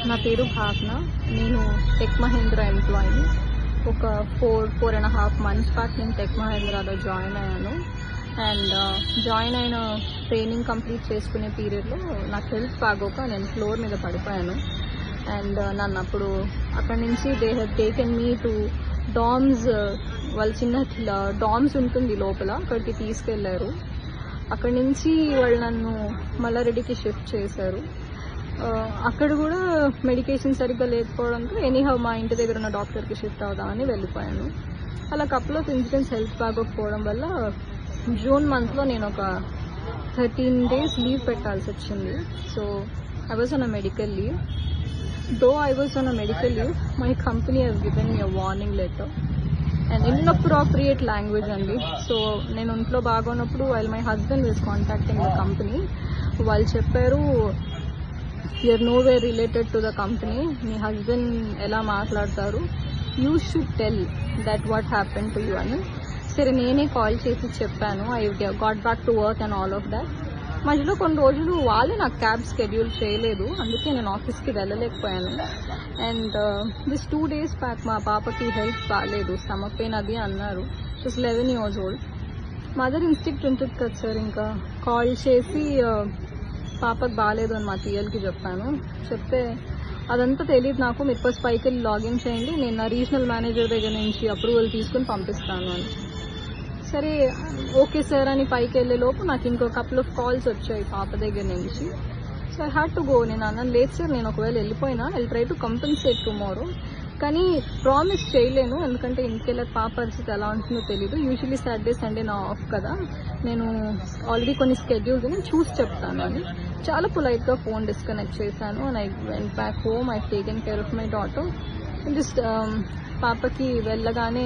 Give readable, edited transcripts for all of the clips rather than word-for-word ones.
నా పేరు భావన. నేను టెక్ మహేంద్ర ఎంప్లాయీని. ఒక 4.5 months బ్యాక్ నేను టెక్ మహేంద్రాలో జాయిన్ అయ్యాను. అండ్ జాయిన్ అయిన ట్రైనింగ్ కంప్లీట్ చేసుకునే పీరియడ్లో నాకు హెల్త్ బాగోక నేను ఫ్లోర్ మీద పడిపోయాను. అండ్ నన్ను అప్పుడు అక్కడి నుంచి they have taken me to DOMS, వాళ్ళ చిన్న డామ్స్ ఉంటుంది లోపల, అక్కడికి తీసుకెళ్లారు. అక్కడి నుంచి వాళ్ళు నన్ను మల్లారెడ్డికి షిఫ్ట్ చేశారు. అక్కడ కూడా మెడికేషన్ సరిగ్గా లేకపోవడంతో ఎనీహౌ మా ఇంటి దగ్గర ఉన్న డాక్టర్కి షిఫ్ట్ అవుదామని వెళ్ళిపోయాను. అలా కపుల్ ఆఫ్ ఇన్సిడెంట్స్ హెల్త్ బాగోకపోవడం వల్ల జూన్ మంత్లో నేను ఒక 13 days లీవ్ పెట్టాల్సి వచ్చింది. So I was on a medical leave. Though I was on a medical leave, my company has given me a warning letter and inappropriate language అండి. So నేను ఇంట్లో బాగున్నప్పుడు while my husband was contacting the company, వాళ్ళు చెప్పారు you are no way related to the company, మీ husband ఎలా మాట్లాడతారు, you should tell that what happen to you అని. సరే నేనే కాల్ చేసి చెప్పాను, I got back to work and all of that. మధ్యలో కొన్ని రోజులు వాళ్ళే నాకు క్యాబ్ షెడ్యూల్ చేయలేదు, అందుకే నేను ఆఫీస్కి వెళ్ళలేకపోయాను. అండ్ దిస్ 2 days బ్యాక్ మా పాపకి హెల్త్ బాగాలేదు, స్టమక్ పెయిన్ అది అన్నారు. She's 11 years old. Mother instinct ఉంటుంది కదా సార్, ఇంకా కాల్ చేసి పాపకు బాగాలేదు అని మా టీఎల్కి చెప్పాను. చెప్తే అదంతా తెలియదు నాకు, మీరు ఫస్ట్ పైకి వెళ్ళి లాగిన్ చేయండి, నేను నా రీజనల్ మేనేజర్ దగ్గర నుంచి అప్రూవల్ తీసుకుని పంపిస్తాను అని. సరే ఓకే సార్ అని పైకి వెళ్ళే లోపు నాకు ఇంకో కపుల్ ఆఫ్ కాల్స్ వచ్చాయి పాప దగ్గర నుంచి. So I had to go. నేను అన్నాను లేదు సార్, నేను ఒకవేళ వెళ్ళిపోయినా I try to compensate tomorrow, కానీ ప్రామిస్ చేయలేను, ఎందుకంటే ఇంటికి వెళ్ళే పాప పరిస్థితి ఎలా ఉంటుందో తెలీదు. యూజువలీ సాటర్డే సండే నా ఆఫ్ కదా, నేను ఆల్రెడీ కొన్ని స్కెడ్యూల్స్ నేను చూసి చెప్తాను అని చాలా పొలైట్గా ఫోన్ డిస్కనెక్ట్ చేశాను. And I went back home, I taken care of my daughter. Just పాపకి వెళ్ళగానే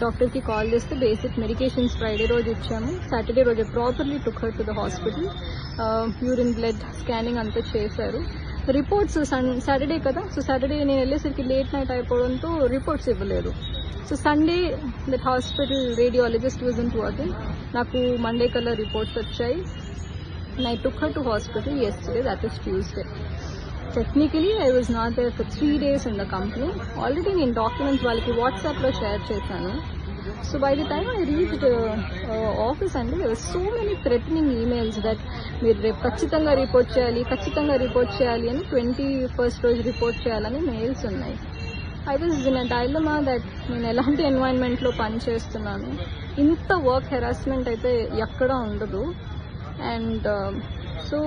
డాక్టర్కి కాల్ చేస్తే బేసిక్ మెడికేషన్స్ ఫ్రైడే రోజు ఇచ్చాము, సాటర్డే రోజు properly took her to the hospital. Urine blood scanning అంతా చేశారు. రిపోర్ట్స్ సాటర్డే కదా, సో సాటర్డే నేను వెళ్ళేసరికి లేట్ నైట్ అయిపోవడంతో రిపోర్ట్స్ ఇవ్వలేదు. So Sunday that hospital radiologist wasn't working. నాకు మండే కల్లా రిపోర్ట్స్ వచ్చాయి. I took her to hospital yesterday, that is Tuesday. Technically, I was not there for 3 days in the company. Already నేను documents వాళ్ళకి వాట్సాప్లో share చేశాను. So by the time I reached office అండి, there were so many threatening emails that మీరు రేపు ఖచ్చితంగా report చేయాలి అని 21st రోజు రిపోర్ట్ చేయాలని మెయిల్స్ ఉన్నాయి. I was in a dilemma that నేను ఎలాంటి ఎన్వైరన్మెంట్లో పనిచేస్తున్నాను, ఇంత వర్క్ హెరాస్మెంట్ అయితే ఎక్కడా ఉండదు. అండ్ సో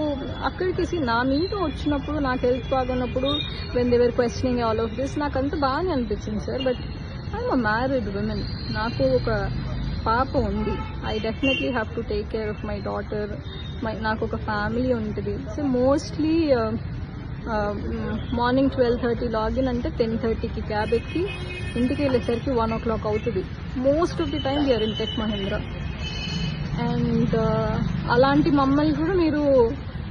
అక్కడికి నా మీద వచ్చినప్పుడు, నాకు హెల్త్ బాగున్నప్పుడు when they were questioning all of this, నాకు అంత బాగానే అనిపించింది sir. But I'm a married women, నాకు ఒక పాప ఉంది. I definitely have to take care of my daughter. నాకు ఒక ఫ్యామిలీ ఉంటుంది. సో మోస్ట్లీ మార్నింగ్ 12:30 లాగిన్ అంటే 10:30కి క్యాబ్ ఎక్కి ఇంటికి వెళ్ళేసరికి 1 o'clock అవుతుంది. Most of the time we're in Tech Mahindra. And అలాంటి మమ్మల్ని కూడా మీరు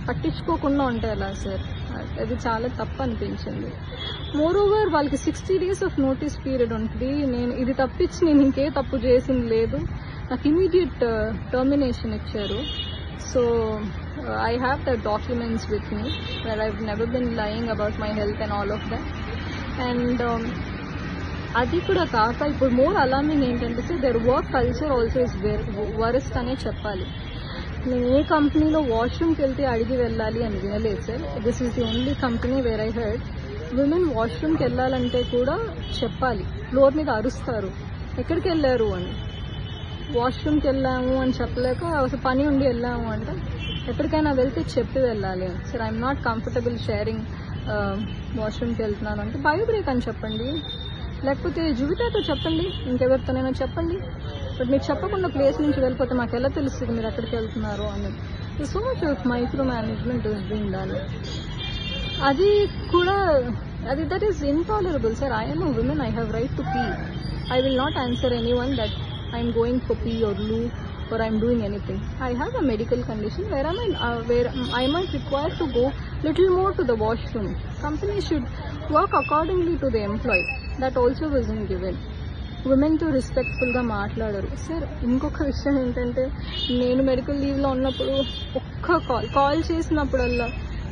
పట్టించుకోకుండా ఉంటే ఎలా సార్, అది చాలా తప్పు అనిపించింది. మోరోవర్ వాళ్ళకి 60 days ఆఫ్ నోటీస్ పీరియడ్ ఉంటుంది. నేను ఇది తప్పించి నేను ఇంకే తప్పు చేసింది లేదు. నాకు ఇమీడియట్ టర్మినేషన్ ఇచ్చారు. So I have the documents with me where I never been lying about my health and all of that. And అది కూడా కాక ఇప్పుడు మోర్ అలార్మింగ్ ఏంటంటే sir, their work culture also is worst అనే చెప్పాలి. నేను ఏ కంపెనీలో వాష్రూమ్కి వెళ్తే అడిగి వెళ్ళాలి అని వినలేదు sir. This is the only company where I heard women వాష్రూమ్కి వెళ్ళాలంటే కూడా చెప్పాలి, ఫ్లోర్ మీద అరుస్తారు ఎక్కడికి వెళ్ళారు అని. వాష్రూమ్కి వెళ్ళాము అని చెప్పలేక అసలు పని ఉండి వెళ్ళాము అంటే ఎక్కడికైనా వెళ్తే చెప్పి వెళ్ళాలి అని. Sir I'm not comfortable sharing వాష్రూమ్కి వెళ్తున్నాను అంటే బయో బ్రేక్ అని చెప్పండి, లేకపోతే జువితాతో చెప్పండి, ఇంకెవరితోనైనా చెప్పండి. బట్ మీరు చెప్పకుండా ప్లేస్ నుంచి వెళ్ళిపోతే మాకు ఎలా తెలుస్తుంది మీరు ఎక్కడికి వెళ్తున్నారు అని. So much of micro management is being done. అది కూడా that is intolerable sir. I am a woman, I have right to pee. I will not answer anyone that I am going for pee or loo or I am doing anything. I have a medical condition where I might require to go little more to the washroom. Company should work accordingly to the employee. That also wasn't given. ఉమెన్తో రెస్పెక్ట్ఫుల్గా మాట్లాడరు sir. ఇంకొక విషయం ఏంటంటే, నేను medical లీవ్లో ఉన్నప్పుడు ఒక్క call చేసినప్పుడల్లా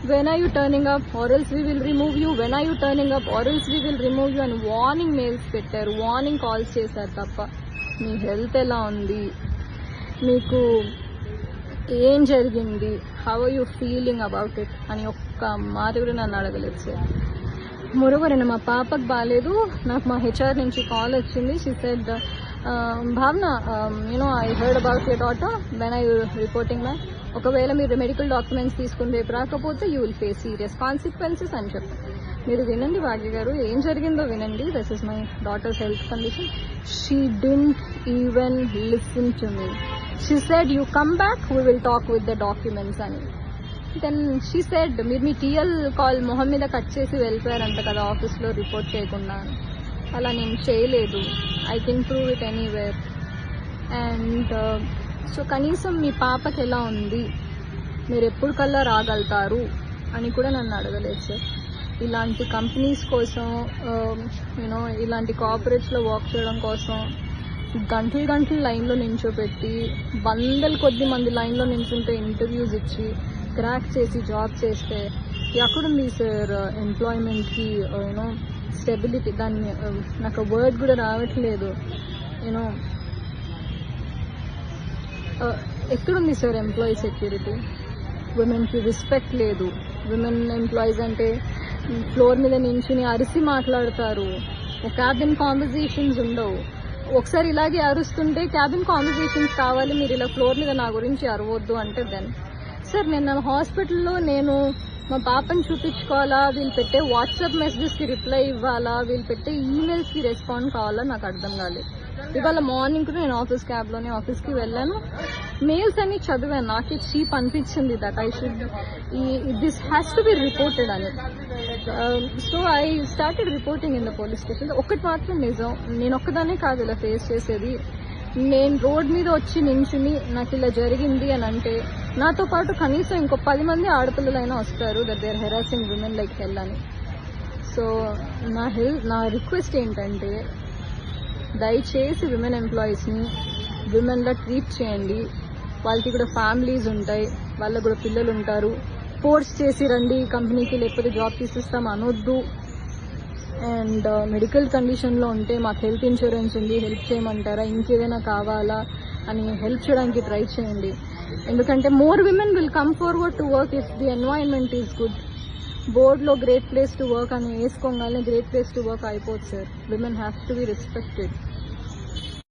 when are you turning up or else we will remove you, when are you turning up or else we will remove you అని warning mails పెట్టారు, వార్నింగ్ కాల్స్ చేశారు తప్ప మీ హెల్త్ ఎలా ఉంది, మీకు ఏం జరిగింది, how are you feeling about it అని ఒక్క మాట కూడా నన్ను అడగలేదు సార్. మరోవర్ మా పాపకు బాగాలేదు, నాకు మా హెచ్ఆర్ నుంచి కాల్ వచ్చింది. షీ సెడ్ భావన I heard about your daughter, when I reporting ma'am, ఒకవేళ మీరు మెడికల్ డాక్యుమెంట్స్ తీసుకుని రేపు రాకపోతే you will face serious consequences అని చెప్పారు. మీరు వినండి భాగ్య గారు, ఏం జరిగిందో వినండి. This is my daughters health condition. She didn't even listen to me. She said you come back, we will talk with the documents అని. దెన్ షీ సెడ్ మీరు మీ టీఎల్ కాల్ మొహం మీద కట్ చేసి వెళ్ళిపోయారంట కదా ఆఫీస్లో రిపోర్ట్ చేయకుండా. అలా నేను చేయలేదు, I can prove it anywhere. And so కనీసం మీ పాపకి ఎలా ఉంది, మీరు ఎప్పుడు కల్లా రాగలుగుతారు అని కూడా నన్ను అడగలేదు సార్. ఇలాంటి కంపెనీస్ కోసం ఇలాంటి కార్పొరేట్స్లో వర్క్ చేయడం కోసం గంటలు లైన్లో నించోపెట్టి వందల కొద్ది మంది లైన్లో నించుంటే ఇంటర్వ్యూస్ ఇచ్చి క్రాక్ చేసి జాబ్ చేస్తే ఎక్కడుంది సార్ ఎంప్లాయ్మెంట్కి స్టెబిలిటీ? దాన్ని నాకు వర్డ్ కూడా రావట్లేదు. ఎక్కడుంది సార్ ఎంప్లాయీ సెక్యూరిటీ? విమెన్కి రెస్పెక్ట్ లేదు. విమెన్ ఎంప్లాయీస్ అంటే ఫ్లోర్ మీద నించుని అరిసి మాట్లాడతారు, క్యాబిన్ కాన్వర్జేషన్స్ ఉండవు. ఒకసారి ఇలాగే అరుస్తుంటే క్యాబిన్ కాన్వర్జేషన్స్ కావాలి, మీరు ఇలా ఫ్లోర్ మీద నా గురించి అరవద్దు అంటే దెన్ సార్ నేను హాస్పిటల్లో మా పాపని చూపించుకోవాలా, వీళ్ళు పెట్టే వాట్సాప్ మెసేజెస్కి రిప్లై ఇవ్వాలా, వీళ్ళు పెట్టే ఈమెయిల్స్కి రెస్పాండ్ కావాలా, నాకు అర్థం కాలేదు. ఇవాళ మార్నింగ్ కూడా నేను ఆఫీస్ క్యాబ్లోనే ఆఫీస్కి వెళ్ళాను, మెయిల్స్ అన్ని చదివాను. నాకే చీప్ అనిపించింది that I should this has to be reported అని. So I started reporting in the police station. ఒకటి మాత్రం నిజం, నేను ఒక్కదానే కాదు ఇలా ఫేస్ చేసేది. నేను రోడ్ మీద వచ్చి నించుని నాకు ఇలా జరిగింది అని అంటే నాతో పాటు కనీసం ఇంకో 10 మంది ఆడపిల్లలైనా వస్తారు that they are harassing women like hell అని. సో నా రిక్వెస్ట్ ఏంటంటే దయచేసి విమెన్ ఎంప్లాయీస్ని విమెన్లా ట్రీట్ చేయండి. వాళ్ళకి కూడా ఫ్యామిలీస్ ఉంటాయి, వాళ్ళకు కూడా పిల్లలు ఉంటారు. ఫోర్స్ చేసి రండి కంపెనీకి లేకపోతే జాబ్ తీసిస్తాం అనొద్దు. అండ్ మెడికల్ కండిషన్లో ఉంటే మాకు హెల్త్ ఇన్సూరెన్స్ ఉంది, హెల్ప్ చేయమంటారా, ఇంకేదైనా కావాలా అని హెల్ప్ చేయడానికి ట్రై చేయండి. ఎందుకంటే more women will come forward to work if the environment is good. బోర్డ్లో గ్రేట్ ప్లేస్ టు వర్క్ అని వేసుకోగానే గ్రేట్ ప్లేస్ టు వర్క్ అయిపోతుంది sir. Women have to be respected.